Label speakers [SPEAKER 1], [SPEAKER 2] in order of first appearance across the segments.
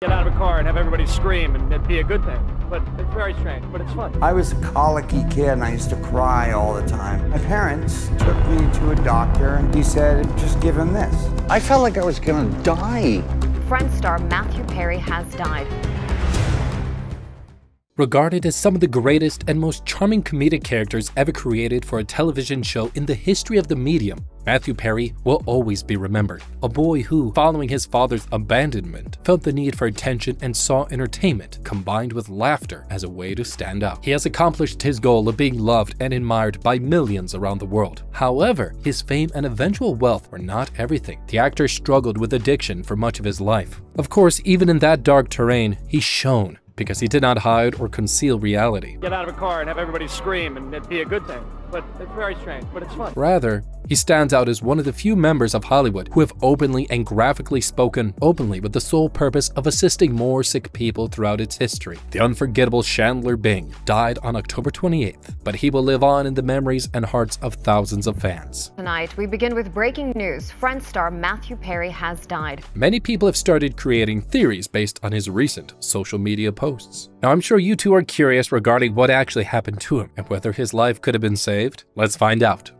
[SPEAKER 1] Get out of a car and have everybody scream, and it'd be a good thing. But it's very strange, but it's fun.
[SPEAKER 2] I was a colicky kid and I used to cry all the time. My parents took me to a doctor and he said, just give him this.
[SPEAKER 3] I felt like I was gonna die.
[SPEAKER 4] Friends star Matthew Perry has died.
[SPEAKER 5] Regarded as some of the greatest and most charming comedic characters ever created for a television show in the history of the medium, Matthew Perry will always be remembered. A boy who, following his father's abandonment, felt the need for attention and saw entertainment combined with laughter as a way to stand out. He has accomplished his goal of being loved and admired by millions around the world. However, his fame and eventual wealth were not everything. The actor struggled with addiction for much of his life. Of course, even in that dark terrain, he shone, because he did not hide or conceal reality.
[SPEAKER 1] Get out of a car and have everybody scream, and it'd be a good thing. But it's very strange, but it's fun.
[SPEAKER 5] Rather, he stands out as one of the few members of Hollywood who have openly and graphically spoken openly with the sole purpose of assisting more sick people throughout its history. The unforgettable Chandler Bing died on October 28th, but he will live on in the memories and hearts of thousands of fans.
[SPEAKER 4] Tonight, we begin with breaking news. Friends star Matthew Perry has died.
[SPEAKER 5] Many people have started creating theories based on his recent social media posts. Now, I'm sure you two are curious regarding what actually happened to him and whether his life could have been saved. Let's find out.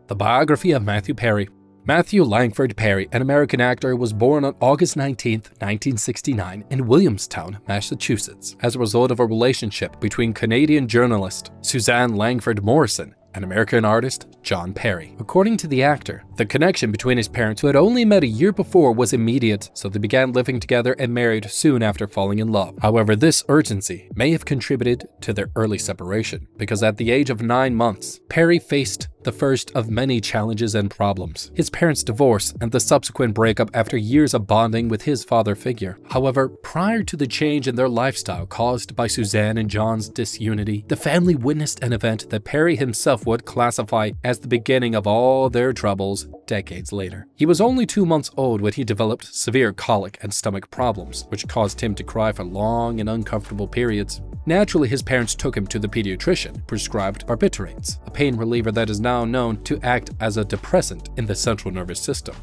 [SPEAKER 5] The biography of Matthew Perry. Matthew Langford Perry, an American actor, was born on August 19, 1969 in Williamstown, Massachusetts, as a result of a relationship between Canadian journalist Suzanne Langford Morrison and American artist John Perry. According to the actor, the connection between his parents, who had only met a year before, was immediate, so they began living together and married soon after falling in love. However, this urgency may have contributed to their early separation, because at the age of 9 months, Perry faced the first of many challenges and problems: his parents' divorce and the subsequent breakup after years of bonding with his father figure. However, prior to the change in their lifestyle caused by Suzanne and John's disunity, the family witnessed an event that Perry himself would classify as the beginning of all their troubles decades later. He was only 2 months old when he developed severe colic and stomach problems, which caused him to cry for long and uncomfortable periods. Naturally, his parents took him to the pediatrician, prescribed barbiturates, a pain reliever that is now known to act as a depressant in the central nervous system,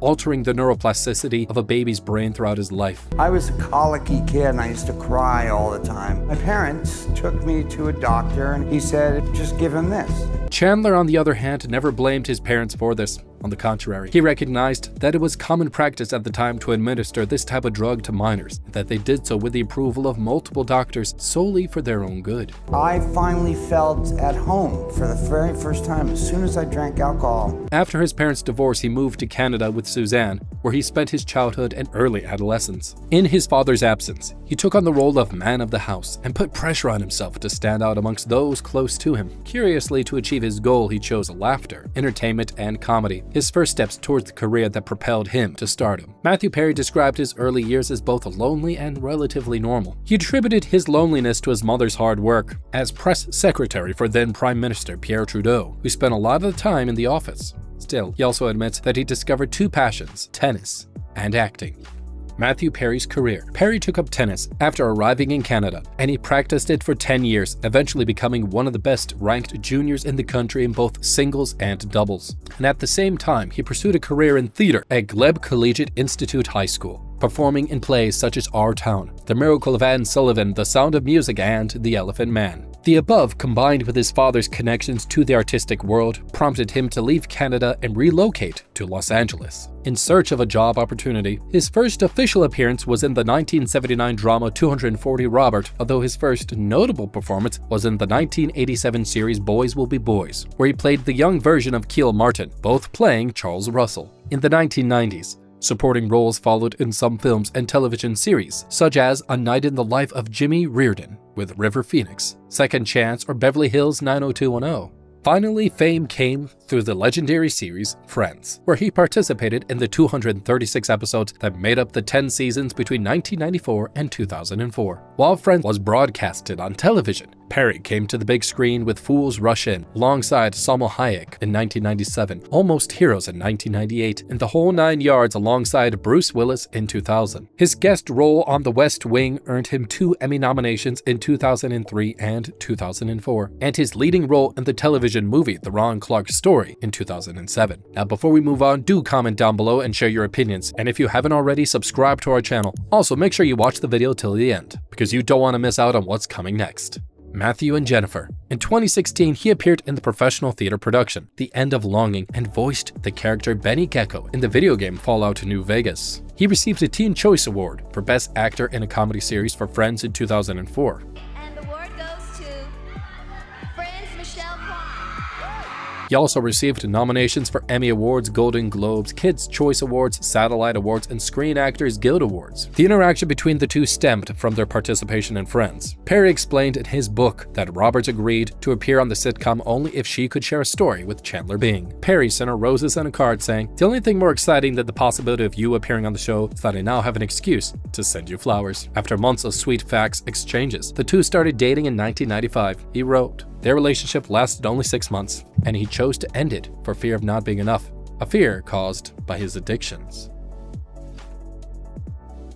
[SPEAKER 5] altering the neuroplasticity of a baby's brain throughout his life.
[SPEAKER 2] I was a colicky kid and I used to cry all the time. My parents took me to a doctor and he said, just give him this.
[SPEAKER 5] Chandler, on the other hand, never blamed his parents for this. On the contrary, he recognized that it was common practice at the time to administer this type of drug to minors, and that they did so with the approval of multiple doctors solely for their own good.
[SPEAKER 2] I finally felt at home for the very first time as soon as I drank alcohol.
[SPEAKER 5] After his parents' divorce, he moved to Canada with Suzanne, where he spent his childhood and early adolescence. In his father's absence, he took on the role of man of the house and put pressure on himself to stand out amongst those close to him. Curiously, to achieve his goal, he chose laughter, entertainment, and comedy, his first steps towards the career that propelled him to stardom. Matthew Perry described his early years as both lonely and relatively normal. He attributed his loneliness to his mother's hard work as press secretary for then Prime Minister Pierre Trudeau, who spent a lot of the time in the office. Still, he also admits that he discovered two passions: tennis and acting. Matthew Perry's career. Perry took up tennis after arriving in Canada, and he practiced it for 10 years, eventually becoming one of the best ranked juniors in the country in both singles and doubles. And at the same time, he pursued a career in theater at Glebe Collegiate Institute High School, performing in plays such as Our Town, The Miracle of Anne Sullivan, The Sound of Music, and The Elephant Man. The above, combined with his father's connections to the artistic world, prompted him to leave Canada and relocate to Los Angeles in search of a job opportunity. His first official appearance was in the 1979 drama 240 Robert, although his first notable performance was in the 1987 series Boys Will Be Boys, where he played the young version of Keel Martin, both playing Charles Russell. In the 1990s, supporting roles followed in some films and television series, such as A Night in the Life of Jimmy Reardon with River Phoenix, Second Chance, or Beverly Hills 90210. Finally, fame came through the legendary series Friends, where he participated in the 236 episodes that made up the 10 seasons between 1994 and 2004. While Friends was broadcasted on television, Perry came to the big screen with Fools Rush In alongside Salma Hayek in 1997, Almost Heroes in 1998, and The Whole Nine Yards alongside Bruce Willis in 2000. His guest role on The West Wing earned him 2 Emmy nominations in 2003 and 2004, and his leading role in the television movie The Ron Clark Story in 2007. Now before we move on, do comment down below and share your opinions, and if you haven't already, subscribe to our channel. Also make sure you watch the video till the end, because you don't want to miss out on what's coming next. Matthew and Jennifer. In 2016, he appeared in the professional theater production, The End of Longing, and voiced the character Benny Gecko in the video game Fallout New Vegas. He received a Teen Choice Award for Best Actor in a Comedy Series for Friends in 2004.
[SPEAKER 6] And the award goes to Friends Michelle Kwan.
[SPEAKER 5] He also received nominations for Emmy Awards, Golden Globes, Kids' Choice Awards, Satellite Awards, and Screen Actors Guild Awards. The interaction between the two stemmed from their participation in Friends. Perry explained in his book that Roberts agreed to appear on the sitcom only if she could share a story with Chandler Bing. Perry sent her roses and a card saying, "The only thing more exciting than the possibility of you appearing on the show is that I now have an excuse to send you flowers." After months of sweet fax exchanges, the two started dating in 1995. He wrote, "Their relationship lasted only 6 months, and he chose to end it for fear of not being enough, a fear caused by his addictions."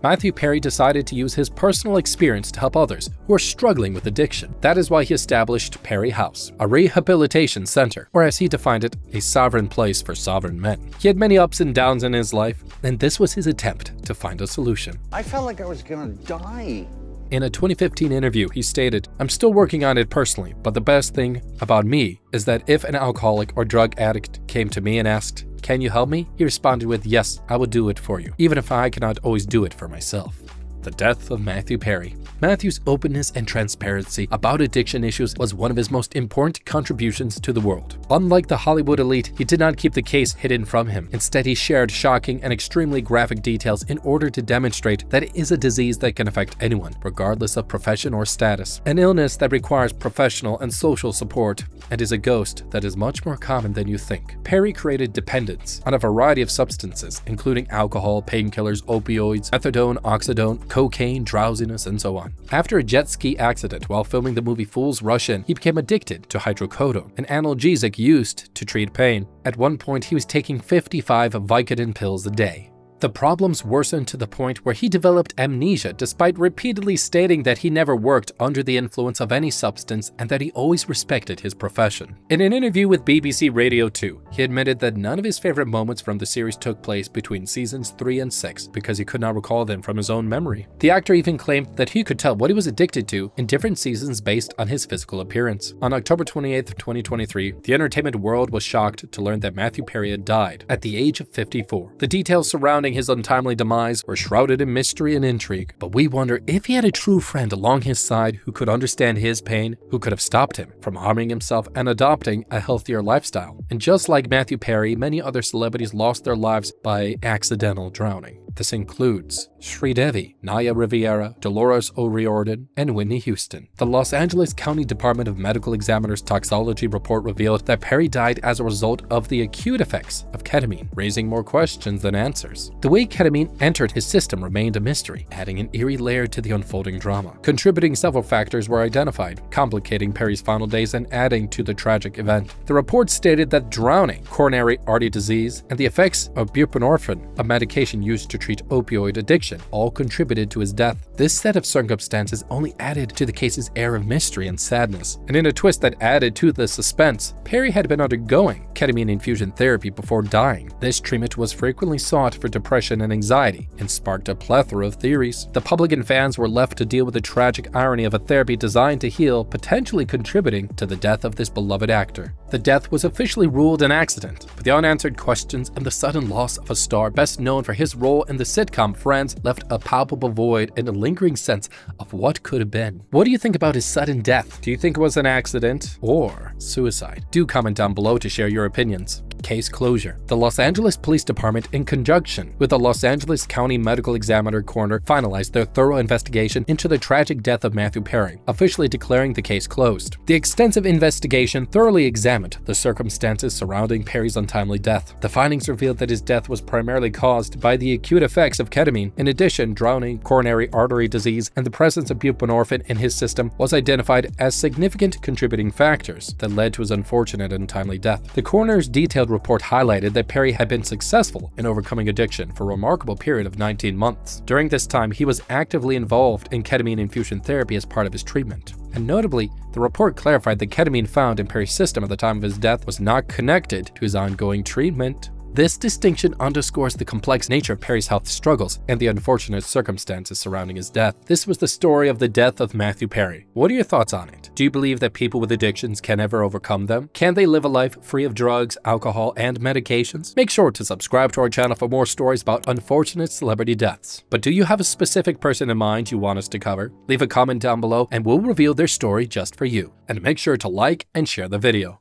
[SPEAKER 5] Matthew Perry decided to use his personal experience to help others who are struggling with addiction. That is why he established Perry House, a rehabilitation center, or as he defined it, a sovereign place for sovereign men. He had many ups and downs in his life, and this was his attempt to find a solution.
[SPEAKER 3] I felt like I was gonna die.
[SPEAKER 5] In a 2015 interview, he stated, "I'm still working on it personally, but the best thing about me is that if an alcoholic or drug addict came to me and asked, 'Can you help me?' he responded with, 'Yes, I will do it for you, even if I cannot always do it for myself.'" The death of Matthew Perry. Matthew's openness and transparency about addiction issues was one of his most important contributions to the world. Unlike the Hollywood elite, he did not keep the case hidden from him. Instead, he shared shocking and extremely graphic details in order to demonstrate that it is a disease that can affect anyone, regardless of profession or status. An illness that requires professional and social support, and is a ghost that is much more common than you think. Perry created dependence on a variety of substances, including alcohol, painkillers, opioids, methadone, oxydone, cocaine, drowsiness, and so on. After a jet ski accident while filming the movie Fools Rush In, he became addicted to hydrocodone, an analgesic used to treat pain. At one point, he was taking 55 Vicodin pills a day. The problems worsened to the point where he developed amnesia despite repeatedly stating that he never worked under the influence of any substance and that he always respected his profession. In an interview with BBC Radio 2, he admitted that none of his favorite moments from the series took place between seasons 3 and 6 because he could not recall them from his own memory. The actor even claimed that he could tell what he was addicted to in different seasons based on his physical appearance. On October 28, 2023, the entertainment world was shocked to learn that Matthew Perry had died at the age of 54. The details surrounding his untimely demise were shrouded in mystery and intrigue, but we wonder if he had a true friend along his side who could understand his pain, who could have stopped him from harming himself and adopting a healthier lifestyle. And just like Matthew Perry, many other celebrities lost their lives by accidental drowning. This includes Sridevi, Naya Riviera, Dolores O'Riordan, and Whitney Houston. The Los Angeles County Department of Medical Examiner's toxicology report revealed that Perry died as a result of the acute effects of ketamine, raising more questions than answers. The way ketamine entered his system remained a mystery, adding an eerie layer to the unfolding drama. Contributing several factors were identified, complicating Perry's final days and adding to the tragic event. The report stated that drowning, coronary artery disease, and the effects of buprenorphine, a medication used to treat opioid addiction, all contributed to his death. This set of circumstances only added to the case's air of mystery and sadness. And in a twist that added to the suspense, Perry had been undergoing ketamine infusion therapy before dying. This treatment was frequently sought for depression and anxiety and sparked a plethora of theories. The public and fans were left to deal with the tragic irony of a therapy designed to heal, potentially contributing to the death of this beloved actor. The death was officially ruled an accident, but the unanswered questions and the sudden loss of a star best known for his role in the sitcom Friends left a palpable void and a lingering sense of what could have been. What do you think about his sudden death? Do you think it was an accident or suicide? Do comment down below to share your opinions. Case closure. The Los Angeles Police Department, in conjunction with the Los Angeles County Medical Examiner Coroner, finalized their thorough investigation into the tragic death of Matthew Perry, officially declaring the case closed. The extensive investigation thoroughly examined the circumstances surrounding Perry's untimely death. The findings revealed that his death was primarily caused by the acute effects of ketamine. In addition, drowning, coronary artery disease, and the presence of buprenorphine in his system was identified as significant contributing factors that led to his unfortunate and untimely death. The coroner's detailed report highlighted that Perry had been successful in overcoming addiction for a remarkable period of 19 months. During this time, he was actively involved in ketamine infusion therapy as part of his treatment. And notably, the report clarified that ketamine found in Perry's system at the time of his death was not connected to his ongoing treatment. This distinction underscores the complex nature of Perry's health struggles and the unfortunate circumstances surrounding his death. This was the story of the death of Matthew Perry. What are your thoughts on it? Do you believe that people with addictions can ever overcome them? Can they live a life free of drugs, alcohol, and medications? Make sure to subscribe to our channel for more stories about unfortunate celebrity deaths. But do you have a specific person in mind you want us to cover? Leave a comment down below and we'll reveal their story just for you. And make sure to like and share the video.